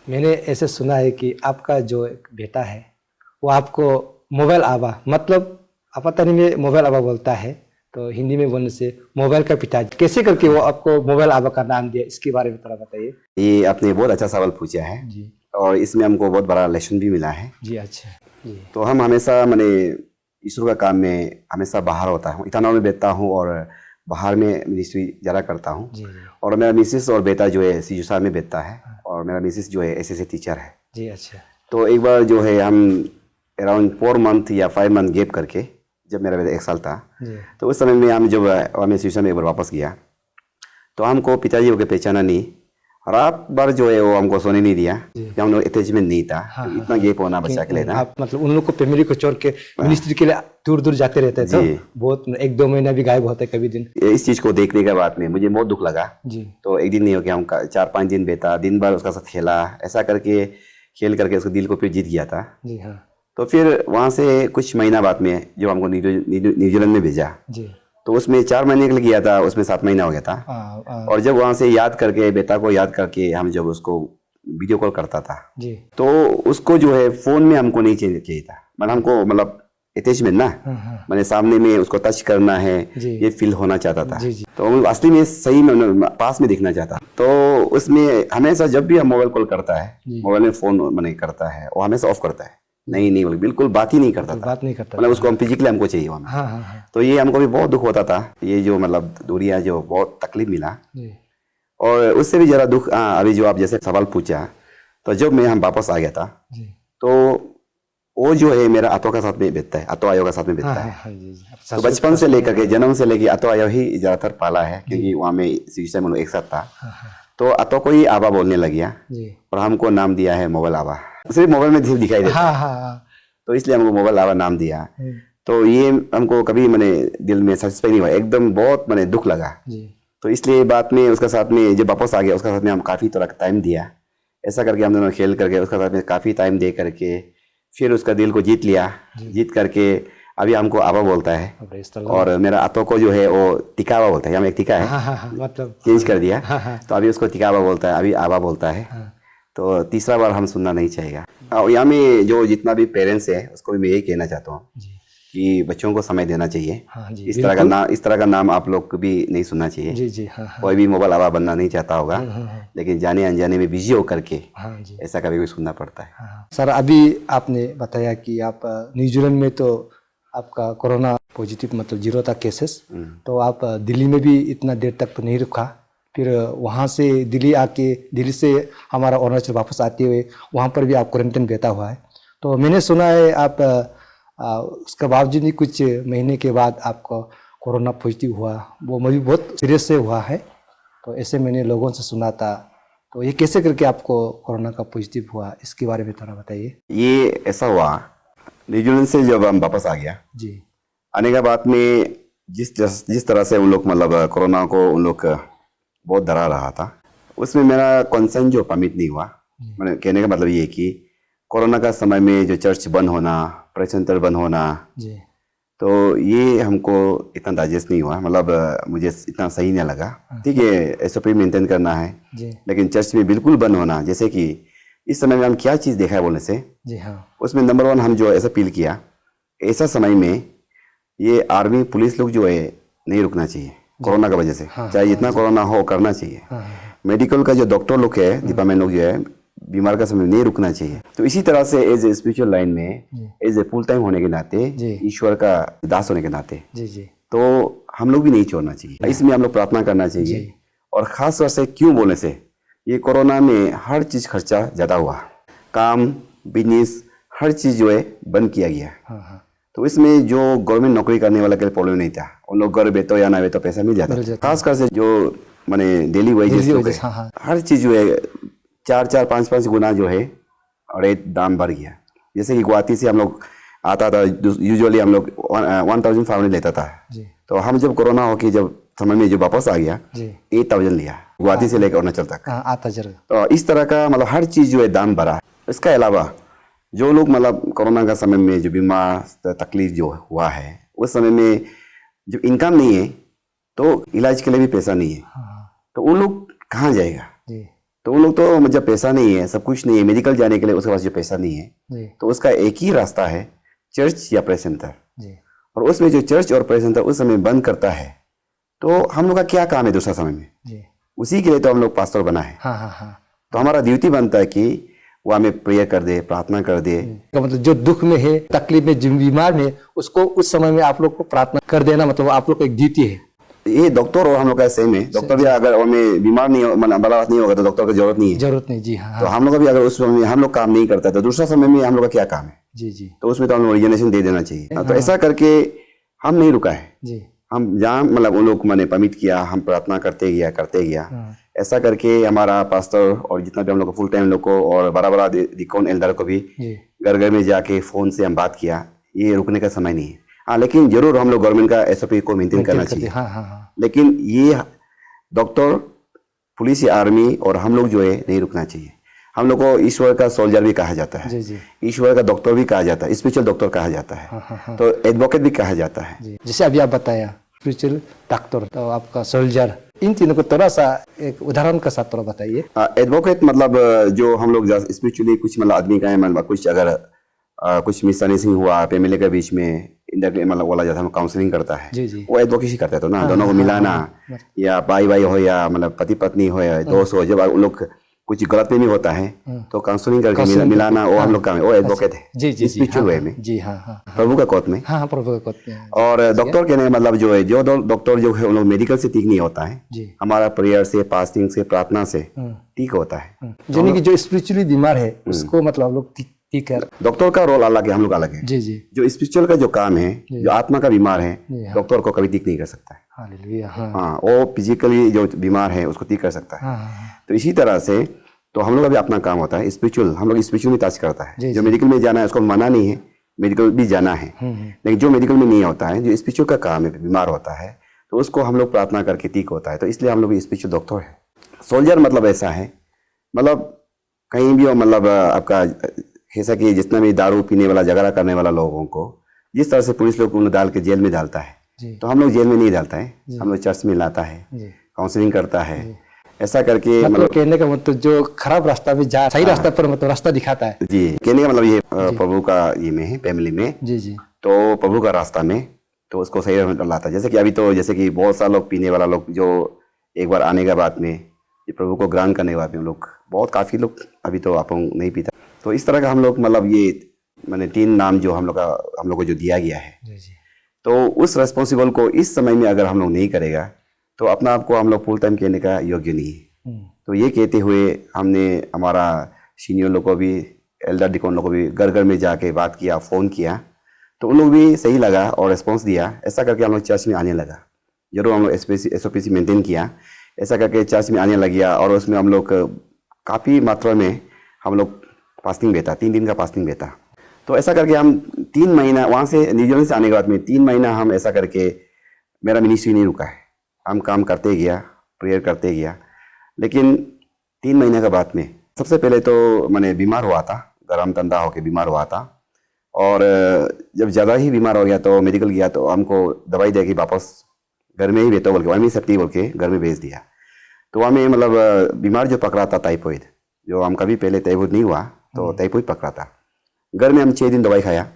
मैंने ऐसे सुना है कि आपका जो एक बेटा है वो आपको मोबाइल आबा मतलब आपातनी में मोबाइल आबा बोलता है, तो हिंदी में बोलने से मोबाइल का पिताजी, कैसे करके वो आपको मोबाइल आबा का नाम दिया, इसके बारे में थोड़ा बताइए। ये आपने बहुत अच्छा सवाल पूछा है जी और इसमें हमको बहुत बड़ा लेसन भी मिला है। जी अच्छा जी तो हम हमेशा मैंने ईश्वर का काम में हमेशा बाहर होता हूँ, इटानगर में बैठता हूँ और बाहर में मिनिस्ट्री ज़्यादा करता हूँ। जी जी और मेरा मिसेस और बेटा जो है सीजूसा में बैठता है और मेरा मिसेस जो है एसएससी टीचर है। जी अच्छा तो एक बार जो है हम अराउंड 4 मंथ या 5 मंथ गैप करके, जब मेरा बेटा 1 साल था, जी तो उस समय में हम जब हमें सीजूसा में एक बार वापस गया तो हमको पिताजी को पहचाना नहीं। रात भर जो है वो हमको सोने नहीं दिया, जब हम लोग अटैचमेंट नहीं था। हाँ तो हाँ इतना हाँ गैप होना कि बच्चा के लिए ना। आप मतलब उन लोग को फैमिली को छोड़ के मिनिस्ट्री के लिए दूर दूर जाते रहते हैं, तो जी, बहुत 1-2 महीना भी गायब होते हैं कभी दिन। इस चीज़ को देखने के बाद में मुझे बहुत दुख लगा। जी तो एक दिन नहीं हो गया, हम 4-5 दिन बेटा दिन भर उसका साथ खेला, ऐसा करके खेल करके उसके दिल को फिर जीत गया था। जी हाँ तो फिर वहाँ से कुछ महीना बाद में जो हमको न्यूजीलैंड में भेजा, जी तो उसमें 4 महीने के लिए गया था, उसमें 7 महीना हो गया था। और जब वहाँ से याद करके बेटा को याद करके हम जब उसको वीडियो कॉल करता था, जी तो उसको जो है फ़ोन में हमको नहीं चाहिए था। मतलब हमको मतलब अटैचमेंट ना, हाँ हाँ मैंने सामने में उसको टच करना है, जी ये फील होना चाहता था। जी जी तो वो असली में सही में पास में दिखना चाहता। तो उसमें हमेशा जब भी हम मोबाइल कॉल करता है, जी मोबाइल में फ़ोन मैंने करता है, वो हमेशा ऑफ करता है। नहीं नहीं बोले, बिल्कुल बात ही नहीं करता बिल्कुल था। बात नहीं करता मतलब था। उसको हम फिजिकली हमको चाहिए वहाँ में। हाँ हाँ हाँ तो ये हमको भी बहुत दुख होता था, ये जो मतलब दूरियां जो बहुत तकलीफ मिला। जी और उससे भी ज़रा दुख, अभी जो आप जैसे सवाल पूछा, तो जब मैं हम वापस आ गया था, जी तो वो जो है मेरा आतो का साथ में बैठता है, आतो आयो का साथ में हाँ बैठता हाँ है। हाँ जी जी आप तो ससुर बचपन से ससुर लेकर में के, जन्म से लेके आतो आयो ही ज़्यादातर पाला है, जी क्योंकि वहाँ में सिस्टम में लोग एक साथ था। हाँ हाँ तो आतो को ही आबा बोलने लग गया जी और हमको नाम दिया है मोबाइल आबा। सिर्फ मोबाइल में दिखाई देता हाँ है, हाँ हाँ तो इसलिए हमको मोबाइल आबा नाम दिया। हम्म, तो ये हमको कभी मैंने दिल में सेटिस्फाई नहीं हुआ, एकदम बहुत मैंने दुख लगा। जी तो इसलिए बाद में उसका साथ में जब वापस आ गया, उसका साथ में हम काफ़ी थोड़ा टाइम दिया। ऐसा करके हम दोनों खेल करके उसका साथ में काफ़ी टाइम दे करके फिर उसका दिल को जीत लिया। जी जीत करके अभी हमको आबा बोलता है। अब रेस्टर और मेरा आतो को जो है वो टिकावा बोलता है, हम एक टिका है, हाँ हाँ हाँ मतलब चेंज कर दिया। हाँ हाँ तो अभी उसको टिकावा बोलता है, अभी आबा बोलता है। हाँ तो तीसरा बार हम सुनना नहीं चाहिए। और यहाँ में जो जितना भी पेरेंट्स है उसको भी मैं यही कहना चाहता हूँ जी कि बच्चों को समय देना चाहिए। हाँ जी बिल्कुल इस तरह का नाम आप लोग को भी नहीं सुनना चाहिए। जी जी हाँ हाँ कोई भी मोबाइल आवा बनना नहीं चाहता होगा, हाँ लेकिन जाने अनजाने में बिजी होकर के हाँ जी ऐसा कभी भी सुनना पड़ता है। हाँ सर, अभी आपने बताया कि आप न्यूजीलैंड में तो आपका कोरोना पॉजिटिव मतलब 0 था केसेस, तो आप दिल्ली में भी इतना देर तक तो नहीं रुका, फिर वहाँ से दिल्ली आके दिल्ली से हमारा अरुणाचल वापस आते हुए वहाँ पर भी आप क्वारंटाइन बैठा हुआ है। तो मैंने सुना है आप उसके बावजूद भी कुछ महीने के बाद आपको कोरोना पॉजिटिव हुआ, वो मुझे बहुत सीरियस से हुआ है, तो ऐसे मैंने लोगों से सुना था। तो ये कैसे करके आपको कोरोना का पॉजिटिव हुआ, इसके बारे में थोड़ा बताइए। ये ऐसा हुआ, न्यूजीलैंड से जब हम वापस आ गया, जी आने के बाद में जिस तरह से उन लोग मतलब कोरोना को उन लोग बहुत डरा रहा था, उसमें मेरा कंसर्न जो परमिट नहीं हुआ। मैंने कहने का मतलब ये है कि कोरोना का समय में जो चर्च बंद होना, प्रे सेंटर बंद होना, जी तो ये हमको इतना डाइजेस्ट नहीं हुआ। मतलब मुझे इतना सही नहीं लगा। ठीक है, एसओपी मेंटेन करना है, जी लेकिन चर्च में बिल्कुल बंद होना, जैसे कि इस समय में हम क्या चीज़ देखा है बोलने से, जी हाँ उसमें नंबर 1 हम जो ऐसा फील किया, ऐसा समय में ये आर्मी पुलिस लोग जो है नहीं रुकना चाहिए कोरोना की वजह से। हाँ चाहे जितना कोरोना हो करना चाहिए। हाँ हाँ मेडिकल का जो डॉक्टर लोग है, डिपार्टमेंट लोग जो है, बीमार का समय नहीं रुकना चाहिए। तो इसी तरह से एज ए स्पिरिचुअल लाइन में, एज ए फुल टाइम होने के नाते, जी ईश्वर का दास होने के नाते, जी जी तो हम लोग भी नहीं छोड़ना चाहिए। इसमें हम लोग प्रार्थना करना चाहिए। जी और ख़ास तौर से क्यों बोलने से, ये कोरोना में हर चीज़ खर्चा ज़्यादा हुआ, काम, बिजनेस, हर चीज़ जो है बंद किया गया। हाँ हाँ तो इसमें जो गवर्नमेंट नौकरी करने वाला के लिए प्रॉब्लम नहीं था, उन लोग घर बैठो या ना बैठो पैसा मिल जाता। मिल जाता। खास कर से जो माने डेली वेजेस दिल्ली लोग वजह है, हाँ हाँ हर चीज़ जो है 4-4 5-5 गुना जो है रेट दाम बढ़ गया। जैसे कि गुवाहाटी से हम लोग आता था, यूजुअली हम लोग 1500 लेता था। जी तो हम जब कोरोना हो के जब समय में जो वापस आ गया, जी 8000 लिया गुवाहाटी से लेकर अरुणाचल तक। हाँ आता जरूर तो इस तरह का मतलब हर चीज़ जो है दाम बढ़ा है। इसके अलावा जो लोग मतलब कोरोना का समय में जो बीमार तकलीफ जो हुआ है, उस समय में जो इनकम नहीं है, तो इलाज के लिए भी पैसा नहीं है, हाँ हाँ तो उन लोग कहाँ जाएगा। जी तो उन लोग तो जब पैसा नहीं है, सब कुछ नहीं है, मेडिकल जाने के लिए उसके पास जो पैसा नहीं है, जी तो उसका एक ही रास्ता है, चर्च या प्रेस सेंटर। जी और उसमें जो चर्च और प्रेस सेंटर उस समय बंद करता है, तो हम लोग का क्या काम है दूसरा समय में? जी। उसी के लिए तो हम लोग पास्टर बना है। हाँ हाँ हाँ। तो हमारा ड्यूटी बनता है कि वो हमें प्रेयर कर दे, प्रार्थना कर दे। का मतलब जो दुख में है, तकलीफ में, जो बीमार में, उसको उस समय में आप लोग को प्रार्थना कर देना, मतलब आप लोग को एक ड्यूटी है। ये डॉक्टर और हम लोग का सेम है। डॉक्टर भी अगर हमें बीमार नहीं मतलब बड़ा नहीं होगा तो डॉक्टर की जरूरत नहीं है। जरूरत नहीं, जी हाँ तो हाँ। हम लोग का भी अगर उस समय में हम लोग काम नहीं करता तो दूसरा समय में हम लोग का क्या काम है? जी जी तो उसमें तो हम लोग रिजनेशन दे देना चाहिए। तो ऐसा करके हम नहीं रुका है। जी हम जहाँ मतलब उन लोग को मैंने परमिट किया, हम प्रार्थना करते गया। हाँ। ऐसा करके हमारा पास्टर और जितना भी हम लोग फुल टाइम लोग को और बड़ा बड़ा डिकॉन एल्डर को भी जी घर घर में जाके फोन से हम बात किया। ये रुकने का समय नहीं है। हाँ, लेकिन जरूर हम लोग गवर्नमेंट का SOP को मेंटेन करना चाहिए। हाँ हाँ हाँ। लेकिन ये डॉक्टर, पुलिस या आर्मी और हम लोग जो है नहीं रुकना चाहिए। हम लोग को ईश्वर का सोल्जर भी कहा जाता है, जी जी ईश्वर का डॉक्टर भी कहा जाता है, स्पिरिचुअल डॉक्टर कहा जाता है, हाँ हाँ हाँ। तो एडवोकेट भी कहा जाता है। जी, जैसे अभी आप बताया स्पिरिचुअल डॉक्टर, तो आपका सोल्जर, इन तीनों को थोड़ा सा एक उदाहरण के साथ थोड़ा बताइए। एडवोकेट मतलब जो हम लोग स्पिरिचुअली कुछ मतलब आदमी का है, मतलब कुछ अगर कुछ मिसअंडरस्टैंडिंग हुआ फैमिली के बीच में, इनडायरेक्टली मतलब बोला जाता है काउंसलिंग करता है, जी जी वो एडवोकेसी करता है। तो ना दोनों को हाँ, मिलाना, हाँ। या भाई भाई हो या मतलब पति पत्नी हो या दोस्त हो, जब उन लोग कुछ गलतफहमी होता है तो काउंसलिंग करके मिलाना, वो हम लोग का वो एडवोकेट है। जी जी जी स्पिरिचुअल वे में, जी हाँ हाँ प्रभु का कोर्ट में। हाँ हाँ, प्रभु का कोर्ट में। और डॉक्टर कहने का मतलब जो है, जो डॉक्टर जो है उन लोग मेडिकल से ठीक नहीं होता है, जी हमारा प्रेयर से, फास्टिंग से, प्रार्थना से ठीक होता है। यानी कि जो स्पिरिचुअली बीमार है उसको मतलब हम लोग ठीक है। डॉक्टर का रोल अलग है, हम लोग अलग है। जी जी जो स्पिरिचुअल का जो काम है, जो आत्मा का बीमार है, जी, हाँ। डॉक्टर को कभी ठीक नहीं कर सकता है। हालेलुया, हाँ हाँ, वो फिजिकली जो बीमार है उसको ठीक कर सकता है। हाँ हाँ तो इसी तरह से तो हम लोग का भी अपना काम होता है स्पिरिचुअल, हम लोग स्पिरिचुअल में टच करता जी, है। जो मेडिकल में जाना है उसको मना नहीं है, मेडिकल भी जाना है, लेकिन जो मेडिकल में नहीं होता है, जो स्पिरिचुअल का काम है, बीमार होता है, तो उसको हम लोग प्रार्थना करके ठीक होता है। तो इसलिए हम लोग स्पिरिचुअल डॉक्टर है। सोल्जर मतलब ऐसा है, मतलब कहीं भी हो, मतलब आपका ऐसा कि जितना भी दारू पीने वाला, झगड़ा करने वाला लोगों को जिस तरह से पुलिस लोग उन्हें डाल के जेल में डालता है, जी तो हम लोग जेल में नहीं डालता है, हम लोग चर्च में लाता है, जी। काउंसलिंग करता है। ऐसा करके मतलब कहने का मतलब जो खराब रास्ता में जा, सही रास्ता पर मतलब रास्ता दिखाता है। जी, कहने का मतलब ये प्रभु का ये में है, फैमिली में, जी जी तो प्रभु का रास्ता में तो उसको सही रास्ते में लाता है। जैसे कि अभी तो जैसे कि बहुत सारे लोग पीने वाला लोग जो एक बार आने के बाद में, ये प्रभु को ग्रहण करने के बाद में लोग बहुत काफ़ी लोग अभी तो आप नहीं पीता। तो इस तरह का हम लोग मतलब ये मैंने 3 नाम जो हम लोग को जो दिया गया है, जी जी तो उस रेस्पॉन्सिबल को इस समय में अगर हम लोग नहीं करेगा तो अपना आप को हम लोग फुल टाइम कहने का योग्य नहीं है। तो ये कहते हुए हमने हमारा सीनियर लोग को भी, एल्डर डिकॉन लोग को भी घर घर में जाके बात किया, फ़ोन किया, तो उन लोग भी सही लगा और रिस्पॉन्स दिया। ऐसा करके हम लोग चर्च में आने लगा। जरूर हम लोग SOP मेंटेन किया, ऐसा करके चर्च में आने लग गया। और उसमें हम लोग काफ़ी मात्रा में हम लोग फास्टिंग बेता, 3 दिन का फास्टिंग बेता। तो ऐसा करके हम 3 महीना वहाँ से न्यूजीलैंड से आने के बाद में 3 महीना हम ऐसा करके, मेरा मिनिस्ट्री नहीं रुका है, हम काम करते गया, प्रेयर करते गया। लेकिन 3 महीने के बाद में सबसे पहले तो मैंने बीमार हुआ था, गरम ठंडा होकर बीमार हुआ था। और जब ज़्यादा ही बीमार हो गया तो मेडिकल गया, तो हमको दवाई दे के वापस घर में ही बेटो बोल के, वहीं सकती बोल के घर में भेज दिया। तो हमें मतलब बीमार जो पकड़ा था टाइफॉइड, जो हम कभी पहले टाइफॉइड नहीं हुआ, तो टाइफॉइड पकड़ा था। घर में हम 6 दिन दवाई खाया,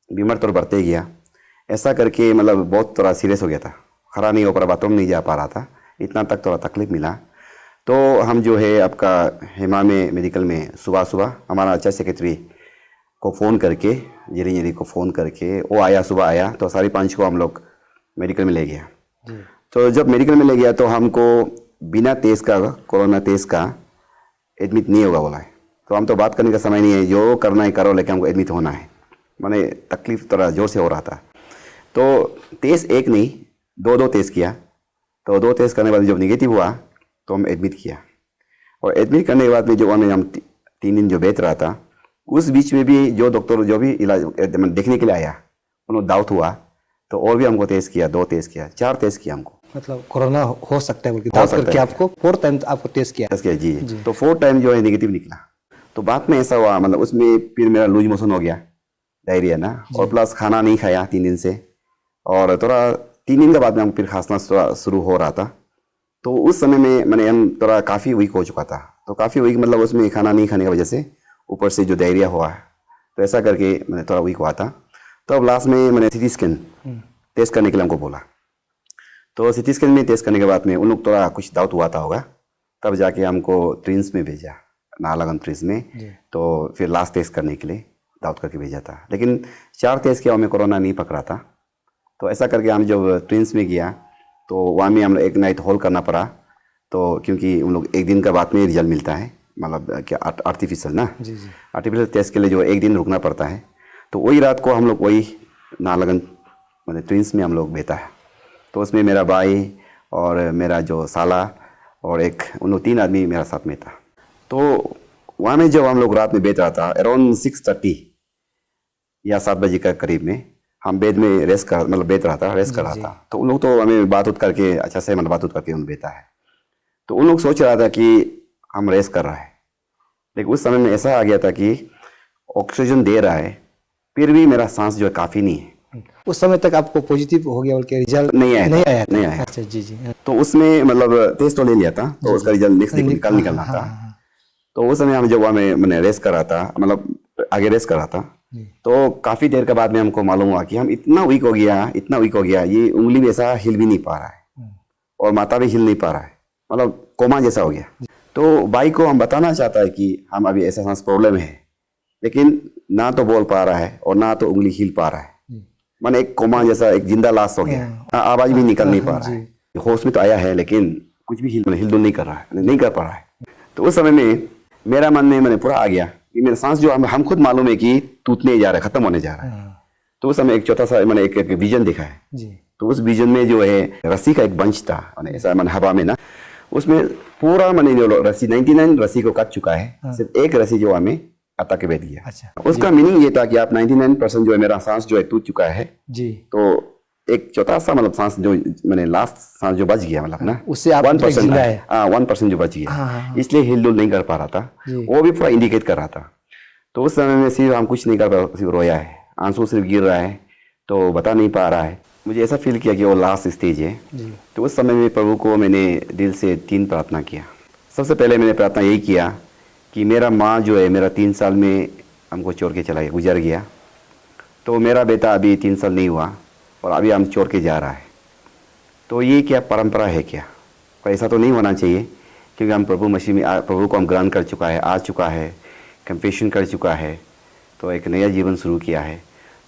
बीमार तो बढ़ते गया। ऐसा करके मतलब बहुत थोड़ा सीरियस हो गया था, खड़ा नहीं हो पा रहा, बाथरूम नहीं जा पा रहा था, इतना तक थोड़ा तकलीफ मिला। तो हम जो है आपका हेमा में मेडिकल में सुबह सुबह हमारा चर्च सेक्रेटरी को फ़ोन करके, जेरी को फ़ोन करके वो आया, सुबह आया, तो 5:30 को हम लोग मेडिकल में ले गया। तो जब मेडिकल में ले गया तो हमको बिना टेस्ट का, कोरोना टेस्ट का एडमिट नहीं होगा बोला है। तो हम तो बात करने का समय नहीं है, जो करना है करो, लेकिन हमको एडमिट होना है। मैंने तकलीफ थोड़ा ज़ोर से हो रहा था। तो टेस्ट एक नहीं 2 टेस्ट किया। तो 2 टेस्ट करने के बाद जब निगेटिव हुआ तो हम एडमिट किया। और एडमिट करने के बाद में जो हम 3 दिन जो बैठ रहा था, उस बीच में भी जो डॉक्टर जो भी इलाज देखने के लिए आया, उन्होंने डाउट हुआ तो और भी हमको टेस्ट किया, 2 टेस्ट किया, 4 टेस्ट किया हमको। मतलब कोरोना हो सकता है बोल के डाउट करके आपको 4 टाइम आपको टेस्ट किया। जी। तो 4 टाइम जो है नेगेटिव निकला। तो बाद में ऐसा हुआ, मतलब उसमें फिर मेरा लूज मोशन हो गया, डायरिया ना, और प्लस खाना नहीं खाया 3 दिन से। और थोड़ा 3 दिन के बाद में हम फिर खांसना शुरू हो रहा था। तो उस समय में मैंने हम थोड़ा काफ़ी वीक हो चुका था। तो काफ़ी वीक, मतलब उसमें खाना नहीं खाने की वजह से ऊपर से जो डायरिया हुआ है, तो ऐसा करके मैंने थोड़ा वीक हुआ था। तो अब लास्ट में मैंने सीटी स्कैन टेस्ट करने के लिए हमको बोला। तो सीटी स्कैन में टेस्ट करने के बाद में उन लोग थोड़ा कुछ डाउट हुआ था होगा, तब जाके हमको ट्रिम्स में भेजा, नाहरलगुन ट्रिम्स में। तो फिर लास्ट टेस्ट करने के लिए डाउट करके भेजा था, लेकिन 4 टेस्ट किया, हमें कोरोना नहीं पकड़ा था। तो ऐसा करके हम जब ट्रिम्स में गया तो वहाँ में हम लोग एक नाइट होल्ड करना पड़ा। तो क्योंकि उन लोग एक दिन का बाद में रिजल्ट मिलता है, मतलब क्या आर्टिफिशियल ना, आर्टिफिशियल टेस्ट के लिए जो एक दिन रुकना पड़ता है। तो वही रात को हम लोग वही नाहरलगुन मतलब ट्रिम्स में हम लोग बैठा है। तो उसमें मेरा भाई और मेरा जो साला और एक उन लोग 3 आदमी मेरा साथ में था। तो वहाँ में जब हम लोग रात में बैठ रहा था अराउंड 6:30 या 7 बजे का करीब में, हम बेड में रेस्ट कर मतलब बैठ रहा था, रेस्ट कर रहा था। तो उन लोग तो हमें बात उत करके अच्छा से मतलब बात उत करके उन बैठा है। तो उन लोग सोच रहा था कि हम रेस्ट कर रहा है, लेकिन उस समय में ऐसा आ गया था कि ऑक्सीजन दे रहा है, फिर भी मेरा सांस जो है काफ़ी नहीं है। उस समय तक आपको पॉजिटिव हो गया बोल के रिजल्ट नहीं आया नहीं आया। अच्छा जी। तो उसमें मतलब टेस्ट तो ले लिया था, तो उसका रिजल्ट नेक्स्ट डे निकलना था। तो उस समय हम जब हमें मैंने रेस्ट कर रहा था, मतलब आगे रेस्ट कर रहा था, तो काफ़ी देर के बाद में हमको मालूम हुआ कि हम इतना वीक हो गया, ये उंगली भी ऐसा हिल भी नहीं पा रहा है और माथा भी हिल नहीं पा रहा है, मतलब कोमा जैसा हो गया। तो भाई को हम बताना चाहता है कि हम अभी ऐसा सांस प्रॉब्लम है, लेकिन ना तो बोल पा रहा है और ना तो उंगली हिल पा रहा है, माने एक कोमा जैसा, एक जिंदा लाश हो गया, आवाज भी निकल नहीं पा रहा है। होश में तो आया है लेकिन कुछ भी हिल नहीं कर रहा है, नहीं कर पा रहा है। तो उस समय में मेरा मन में मैंने पूरा आ गया कि मेरा सांस जो हम खुद मालूम है कि टूटने जा रहा है, खत्म होने जा रहा है। तो उस समय एक छोटा सा मैंने एक विजन देखा है। तो उस विजन में जो है रस्सी का एक बंच था, मैंने ऐसा मैंने हवा में ना, उसमें पूरा मैंने जो रस्सी 99 रस्सी को कट चुका है, सिर्फ एक रस्सी जो हमें अता के बैठ गया। अच्छा, उसका मीनिंग ये था कि आप 99% जो है मेरा सांस जो है टूट चुका है जी। तो एक छोटा सा मतलब सांस जो मैंने लास्ट सांस जो बच गया, मतलब ना उससे 1% 1% जो बच गया, इसलिए हिलडुल नहीं कर पा रहा था, वो भी पूरा इंडिकेट कर रहा था। तो उस समय में सिर्फ हम कुछ नहीं कर पा रहे, सिर्फ रोया है, आंसू सिर्फ गिर रहा है, तो बता नहीं पा रहा है। मुझे ऐसा फील किया कि वो लास्ट स्टेज है। तो उस समय में प्रभु को मैंने दिल से 3 प्रार्थना किया। सबसे पहले मैंने प्रार्थना यही किया कि मेरा माँ जो है मेरा 3 साल में हमको छोड़ के चला गया, गुजर गया। तो मेरा बेटा अभी 3 साल नहीं हुआ और अभी हम छोड़ के जा रहा है। तो ये क्या परंपरा है क्या? और ऐसा तो नहीं होना चाहिए, क्योंकि हम प्रभु मसीह में प्रभु को हम ग्रहण कर चुका है, आ चुका है, कंफेशन कर चुका है, तो एक नया जीवन शुरू किया है।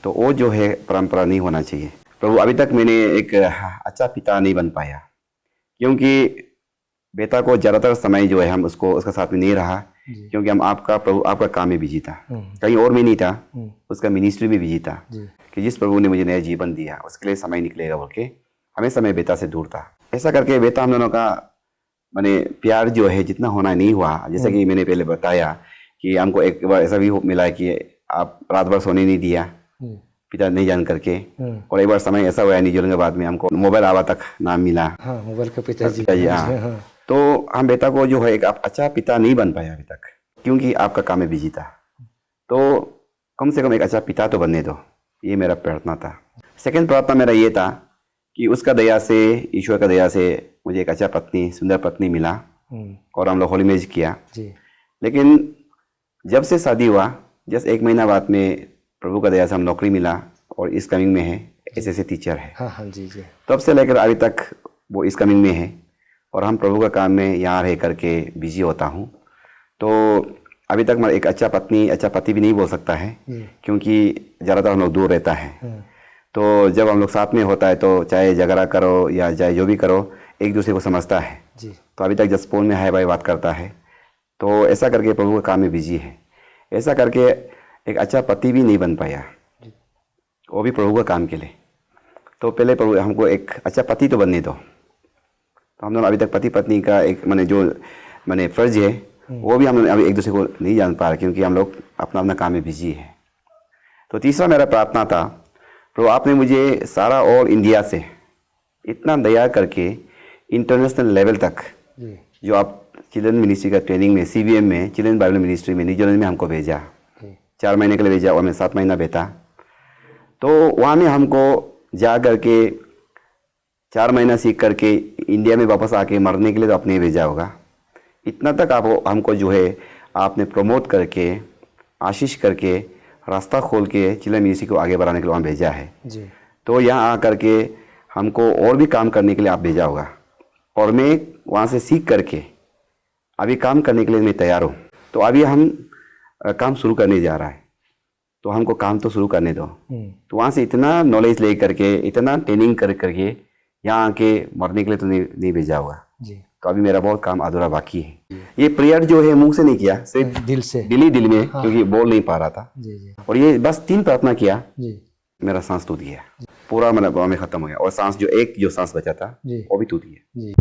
तो वो जो है परंपरा नहीं होना चाहिए। प्रभु अभी तक मैंने एक अच्छा पिता नहीं बन पाया, क्योंकि बेटा को ज़्यादातर समय जो है हम उसका साथ में नहीं रहा, क्योंकि हम प्रभु आपका काम में बिजी था, कहीं और में नहीं था, उसका मिनिस्ट्री में बिजी था। कि जिस प्रभु ने मुझे नया जीवन दिया उसके लिए समय निकलेगा बोल के हमेशा मैं बेटा से दूर था। ऐसा करके बेटा हम दोनों का मैंने प्यार जो है जितना होना नहीं हुआ। जैसा कि मैंने पहले बताया कि हमको एक बार ऐसा भी मिला कि आप रात भर सोने नहीं दिया पिता नहीं जान करके, और एक बार समय ऐसा हुआ न्यूजीलैंड के बाद में हमको मोबाइल आवा तक ना मिला। मोबाइल का पिताजी। तो हम बेटा को जो है एक अच्छा पिता नहीं बन पाया अभी तक, क्योंकि आपका काम में बिजी था। तो कम से कम एक अच्छा पिता तो बनने दो, ये मेरा प्रार्थना था। सेकंड प्रार्थना मेरा ये था कि उसका दया से, ईश्वर का दया से मुझे एक अच्छा पत्नी, सुंदर पत्नी मिला और हम लोग होली मैरिज किया। लेकिन जब से शादी हुआ जस्ट 1 महीना बाद में प्रभु का दया से हम नौकरी मिला और इस कमिंग में है, एसएससी टीचर है। हाँ जी। तब से लेकर अभी तक वो इस कमिंग में है और हम प्रभु का काम में यहाँ रह करके बिजी होता हूँ। तो अभी तक मैं एक अच्छा पत्नी, अच्छा पति भी नहीं बोल सकता है, क्योंकि ज़्यादातर हम लोग दूर रहता है। तो जब हम लोग साथ में होता है तो चाहे झगड़ा करो या चाहे जो भी करो, एक दूसरे को समझता है। तो अभी तक जस्ट फोन में हाय बाय बात करता है। तो ऐसा करके प्रभु का काम में बिजी है। ऐसा करके एक अच्छा पति भी नहीं बन पाया, वो भी प्रभु का काम के लिए। तो पहले प्रभु हमको एक अच्छा पति तो बनने दो। तो हम लोग अभी तक पति पत्नी का एक मैंने फर्ज है, वो भी हम लोग अभी एक दूसरे को नहीं जान पा रहे, क्योंकि हम लोग अपना अपना काम में बिजी है। तो तीसरा मेरा प्रार्थना था, प्रभु आपने मुझे सारा और इंडिया से इतना दया करके इंटरनेशनल लेवल तक जो आप चिल्ड्रन मिनिस्ट्री का ट्रेनिंग में, CBM में, चिल्ड्रन बाइबल मिनिस्ट्री में न्यूजीलैंड में हमको भेजा, 4 महीने के लिए भेजा और मैं 7 महीना बेटा। तो वहाँ में हमको जा करके 4 महीना सीख करके इंडिया में वापस आके मरने के लिए तो अपने ही भेजा होगा, इतना तक आप हमको जो है आपने प्रमोट करके, आशीष करके, रास्ता खोल के चिल्ड्रन मिनिस्ट्री को आगे बढ़ाने के लिए वहाँ भेजा है। जी तो यहाँ आकर के हमको और भी काम करने के लिए आप भेजा होगा, और मैं वहाँ से सीख करके अभी काम करने के लिए मैं तैयार हूँ। तो अभी हम काम शुरू करने जा रहा है, तो हमको काम तो शुरू करने दो। तो वहाँ से इतना नॉलेज ले करके, इतना ट्रेनिंग कर करके यहाँ आके मरने के लिए तो नहीं भेजा होगा। जी तो अभी मेरा बहुत काम अधूरा बाकी है। ये प्रेयर जो है मुंह से नहीं किया, सिर्फ दिल से। दिल में, क्योंकि बोल नहीं पा रहा था। जी जी और ये बस 3 प्रार्थना किया, जी मेरा सांस टूट गया पूरा, मतलब में खत्म हो गया। और सांस जो सांस बचा था जी वो भी टूट गया। जी।